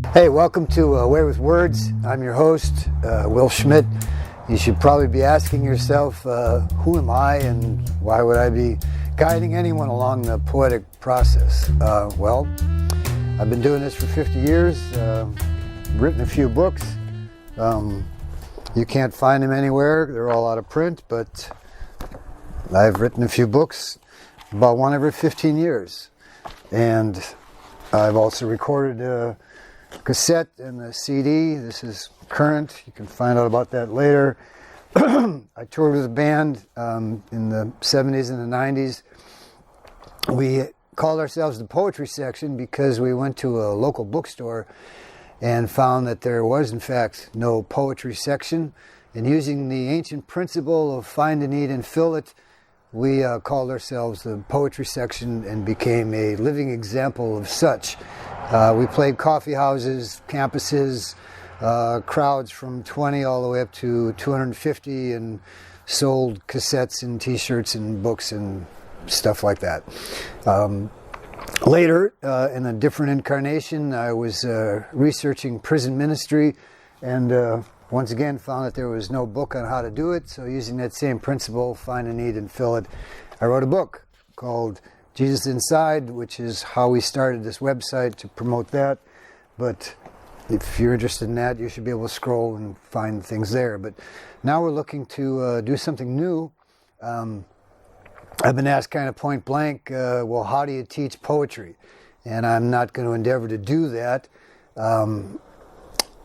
Hey, welcome to Away with Words. I'm your host, Will Schmit. You should probably be asking yourself, who am I and why would I be guiding anyone along the poetic process? Well, I've been doing this for 50 years, written a few books. You can't find them anywhere. They're all out of print, but I've written a few books, about one every 15 years. And I've also recorded a cassette and a CD. This is current. You can find out about that later. I toured with a band in the 70s and the 90s. We called ourselves the Poetry Section because we went to a local bookstore and found that there was, in fact, no poetry section. And using the ancient principle of find a need and fill it, we called ourselves the Poetry Section and became a living example of such. We played coffee houses, campuses, crowds from 20 all the way up to 250, and sold cassettes and t-shirts and books and stuff like that. Later, in a different incarnation, I was researching prison ministry and once again found that there was no book on how to do it. So using that same principle, find a need and fill it, I wrote a book called Jesus Inside, which is how we started this website to promote that. But if you're interested in that, you should be able to scroll and find things there. But now we're looking to do something new. I've been asked kind of point blank, well, how do you teach poetry? And I'm not going to endeavor to do that.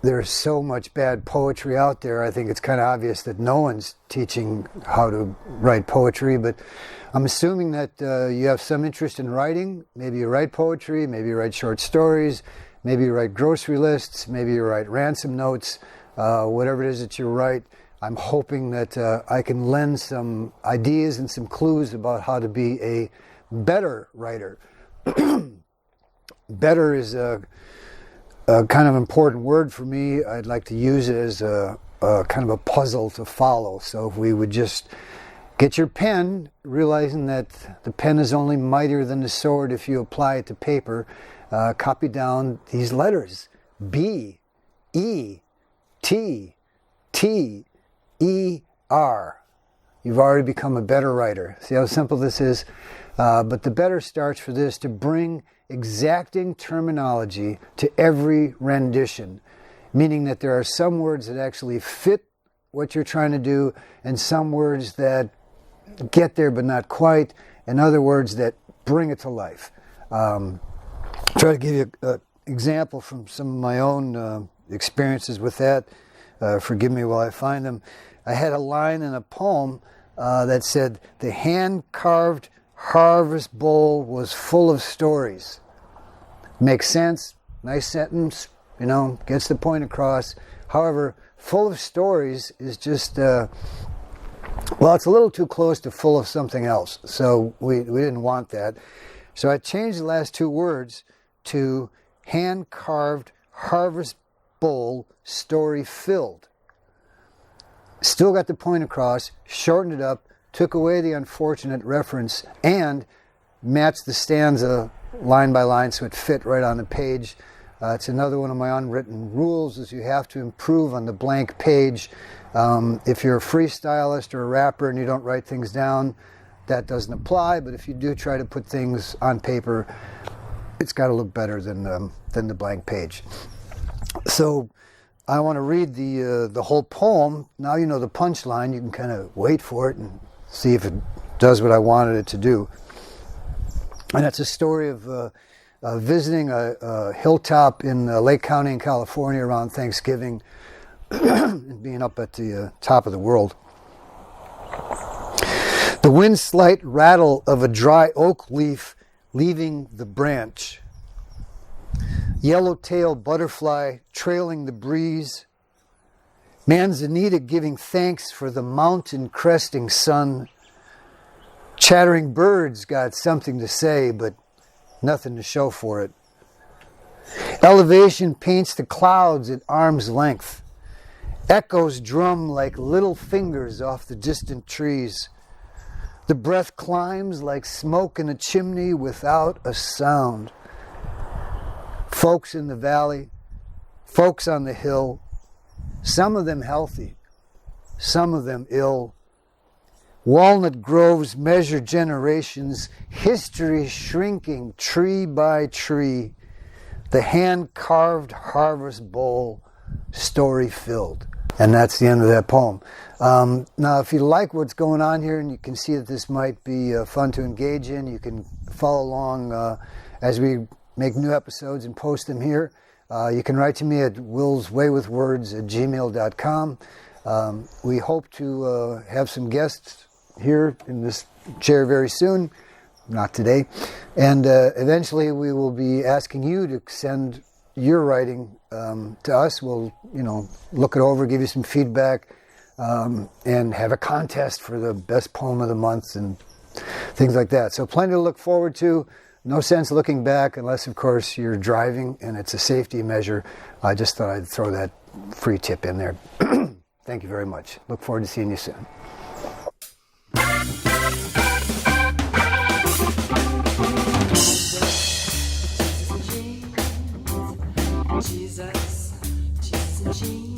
There's so much bad poetry out there. I think it's kind of obvious that no one's teaching how to write poetry, but I'm assuming that you have some interest in writing. Maybe you write poetry, maybe you write short stories, maybe you write grocery lists, maybe you write ransom notes, whatever it is that you write. I'm hoping that I can lend some ideas and some clues about how to be a better writer. Better is a kind of important word for me. I'd like to use it as a kind of a puzzle to follow. So if we would just get your pen, realizing that the pen is only mightier than the sword if you apply it to paper, copy down these letters: B, E, T, T, E, R. You've already become a better writer. See how simple this is? But the better starts for this to bring exacting terminology to every rendition, meaning that there are some words that actually fit what you're trying to do and some words that get there but not quite, and other words that bring it to life. Try to give you an example from some of my own experiences with that. Forgive me while I find them. I had a line in a poem that said, "The hand-carved harvest bowl was full of stories." Makes sense, nice sentence, gets the point across. However, full of stories is just, it's a little too close to full of something else. So we didn't want that. So I changed the last two words to hand-carved harvest bowl story filled. Still got the point across, shortened it up, took away the unfortunate reference, and matched the stanza line by line so it fit right on the page. It's another one of my unwritten rules, is you have to improve on the blank page. If you're a freestylist or a rapper and you don't write things down, that doesn't apply, but if you do try to put things on paper, it's got to look better than the blank page. So I want to read the whole poem. Now you know the punchline. You can kind of wait for it and see if it does what I wanted it to do. And it's a story of visiting a hilltop in Lake County in California around Thanksgiving and being up at the top of the world. The wind's slight rattle of a dry oak leaf leaving the branch. Yellow-tailed butterfly trailing the breeze. Manzanita giving thanks for the mountain-cresting sun. Chattering birds got something to say, but nothing to show for it. Elevation paints the clouds at arm's length. Echoes drum like little fingers off the distant trees. The breath climbs like smoke in a chimney without a sound. Folks in the valley folks on the hill, some of them healthy, some of them ill. Walnut groves measure generations, history shrinking tree by tree, the hand-carved harvest bowl, story filled. And that's the end of that poem. Now, if you like what's going on here and you can see that this might be fun to engage in, you can follow along as we make new episodes and post them here. You can write to me at willswaywithwords@gmail.com. We hope to have some guests here in this chair very soon, not today. And eventually we will be asking you to send your writing to us. We'll, look it over, give you some feedback, and have a contest for the best poem of the month and things like that. So plenty to look forward to. No sense looking back unless, of course, you're driving and it's a safety measure. I just thought I'd throw that free tip in there. Thank you very much. Look forward to seeing you soon. Jesus, Jesus, Jesus.